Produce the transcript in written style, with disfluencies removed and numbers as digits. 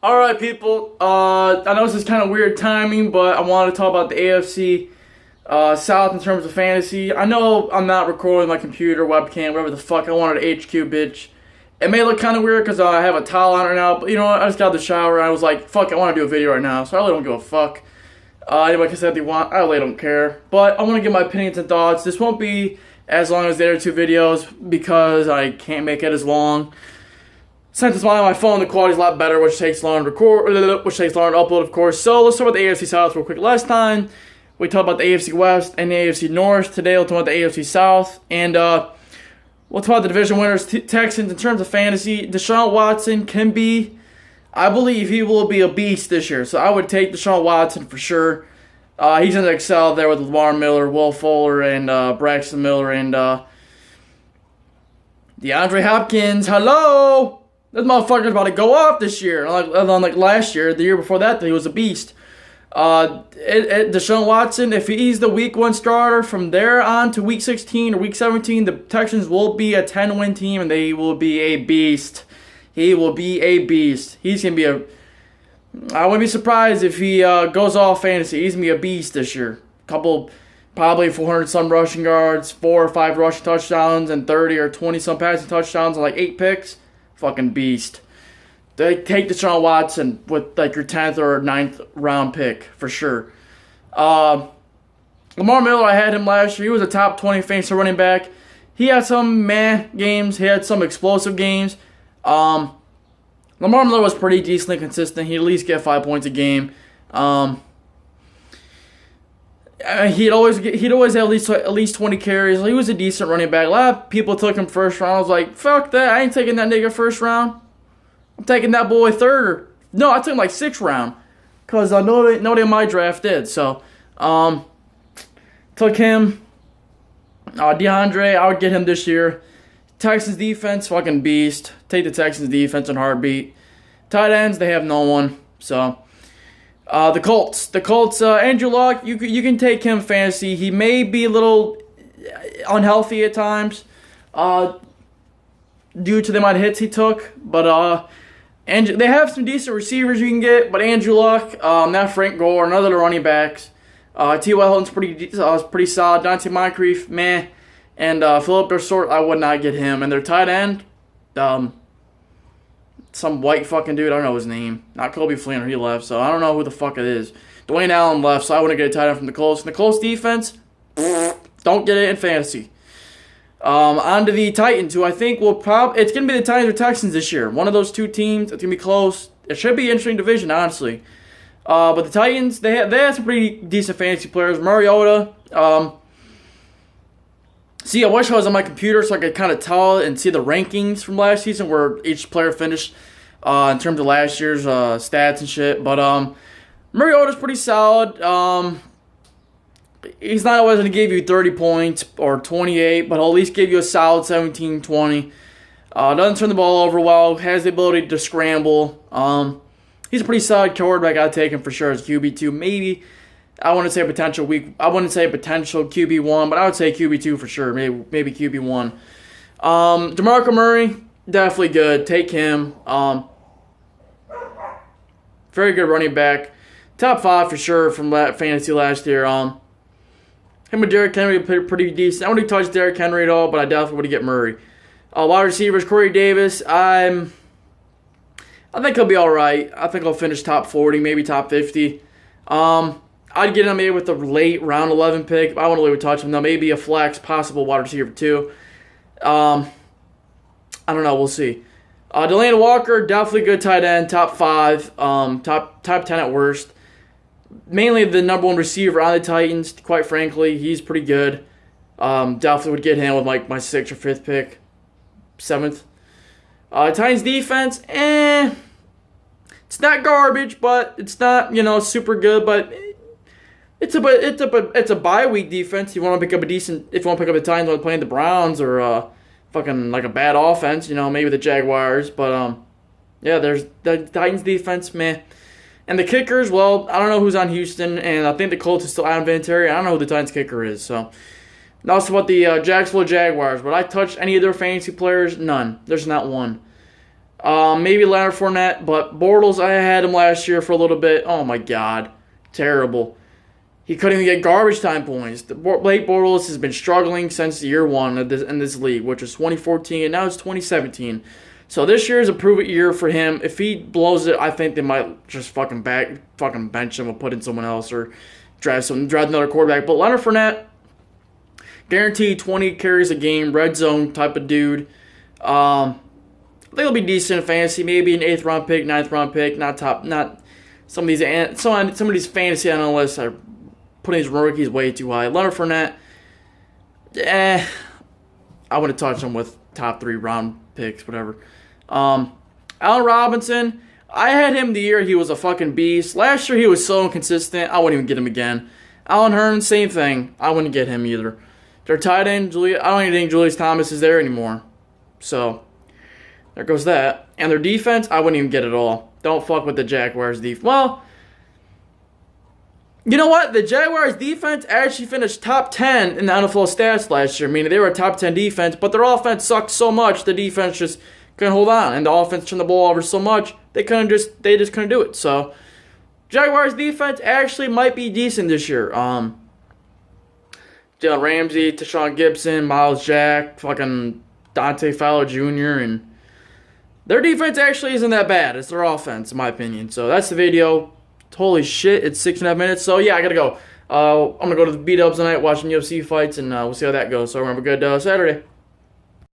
Alright, people. I know this is kind of weird timing, but I want to talk about the AFC South in terms of fantasy. I know I'm not recording my computer, webcam, whatever the fuck. I wanted an HQ, bitch. It may look kind of weird because I have a towel on right now, but you know what? I just got out of the shower and I was like, fuck, I want to do a video right now, so I really don't give a fuck. Anybody can say what they want. I really don't care. But I want to give my opinions and thoughts. This won't be as long as the other two videos because I can't make it as long. Since it's on my phone, the quality's a lot better, which takes longer to record, which takes longer to upload, of course. So let's talk about the AFC South real quick. Last time we talked about the AFC West and the AFC North. Today we'll talk about the AFC South, and we'll talk about the division winners, Texans. In terms of fantasy, Deshaun Watson can be, I believe he will be a beast this year. So I would take Deshaun Watson for sure. He's going to excel there with Lamar Miller, Will Fuller, and Braxton Miller, and DeAndre Hopkins. Hello! This motherfucker's about to go off this year. Unlike last year, the year before that, he was a beast. Deshaun Watson, if he's the week 1 starter, from there on to week 16 or week 17, the Texans will be a 10-win team, and they will be a beast. He will be a beast. He's going to be I wouldn't be surprised if he goes off fantasy. He's going to be a beast this year. Probably 400-some rushing yards, 4 or 5 rushing touchdowns, and 30 or 20-some passing touchdowns, and like 8 picks. Fucking beast. They take Deshaun Watson with like your 10th or 9th round pick for sure. Lamar Miller, I had him last year. He was a top 20 fantasy running back. He had some meh games. He had some explosive games. Lamar Miller was pretty decently consistent. He'd at least get 5 points a game. He'd always have at least 20 carries. He was a decent running back. A lot of people took him first round. I was like, fuck that. I ain't taking that nigga first round. I'm taking that boy third. No, I took him like 6th round. Because nobody in my draft did. So, took him. DeAndre, I would get him this year. Texans defense, fucking beast. Take the Texans defense in heartbeat. Tight ends, they have no one. So, the Colts, Andrew Luck, you can take him fantasy. He may be a little unhealthy at times due to the amount of hits he took, but they have some decent receivers you can get, but Andrew Luck, not Frank Gore, none of the running backs. T.Y. Hilton's pretty solid. Dante Moncrief, meh. And Philip Dorsett, I would not get him. And their tight end, some white fucking dude, I don't know his name. Not Kobe Fleener, he left, so I don't know who the fuck it is. Dwayne Allen left, so I wouldn't get a tight end from the Colts. And the Colts defense, don't get it in fantasy. On to the Titans, who I think it's going to be the Titans or Texans this year. One of those two teams, it's going to be close. It should be an interesting division, honestly. But the Titans, they have some pretty decent fantasy players. Mariota, I wish I was on my computer so I could kind of tell and see the rankings from last season where each player finished in terms of last year's stats and shit. But Mariota's pretty solid. He's not always going to give you 30 points or 28, but he'll at least give you a solid 17, 20. Doesn't turn the ball over well. Has the ability to scramble. He's a pretty solid quarterback. I'd take him for sure as QB2. Maybe. I wouldn't say a potential QB1, but I would say QB2 for sure. Maybe QB1. DeMarco Murray, definitely good. Take him. Very good running back. Top 5 for sure from fantasy last year. Him and Derrick Henry pretty decent. I wouldn't touch Derrick Henry at all, but I definitely would get Murray. Wide receivers, Corey Davis. I think he'll be all right. I think he'll finish top 40, maybe top 50. I'd get him maybe with the late round 11 pick. I wouldn't really touch him. Now, maybe a flex, possible wide receiver too. I don't know. We'll see. Delane Walker, definitely good tight end. Top 5. Top 10 at worst. Mainly the number 1 receiver on the Titans, quite frankly. He's pretty good. Definitely would get him with like my 6th or 5th pick. 7th. Titans defense, it's not garbage, but it's not, super good, but it's a bye week defense. If you want to pick up the Titans while playing the Browns or fucking like a bad offense, maybe the Jaguars, but there's the Titans defense, meh. And the kickers, well, I don't know who's on Houston, and I think the Colts is still Adam Vinatieri. I don't know who the Titans kicker is, so Now it's about the Jacksonville Jaguars. Would I touch any of their fantasy players? None. There's not one. Maybe Leonard Fournette, but Bortles, I had him last year for a little bit. Oh my God, terrible. He couldn't even get garbage time points. Blake Bortles has been struggling since year one in this league, which was 2014, and now it's 2017. So this year is a prove-it year for him. If he blows it, I think they might just fucking bench him or put in someone else or draft another quarterback. But Leonard Fournette, guaranteed 20 carries a game, red zone type of dude. I think he'll be decent in fantasy, maybe an 8th round pick, 9th round pick, not some of these fantasy analysts are putting these rookies way too high. Leonard Fournette, I wouldn't touch him with top 3 round picks, whatever. Allen Robinson, I had him the year he was a fucking beast. Last year he was so inconsistent, I wouldn't even get him again. Allen Hurns, same thing. I wouldn't get him either. Their tight end, I don't even think Julius Thomas is there anymore. So, there goes that. And their defense, I wouldn't even get at all. Don't fuck with the Jaguars defense. Well, you know what? The Jaguars defense actually finished top 10 in the NFL stats last year. Meaning they were a top 10 defense, but their offense sucked so much, the defense just couldn't hold on. And the offense turned the ball over so much, they just couldn't do it. So, Jaguars defense actually might be decent this year. Jalen Ramsey, Tashawn Gibson, Miles Jack, fucking Dante Fowler Jr., and their defense actually isn't that bad. It's their offense, in my opinion. So that's the video. Holy shit, it's 6.5 minutes. So yeah, I gotta go. I'm gonna go to the B-Dubs tonight, watching UFC fights, and we'll see how that goes. So remember, good Saturday.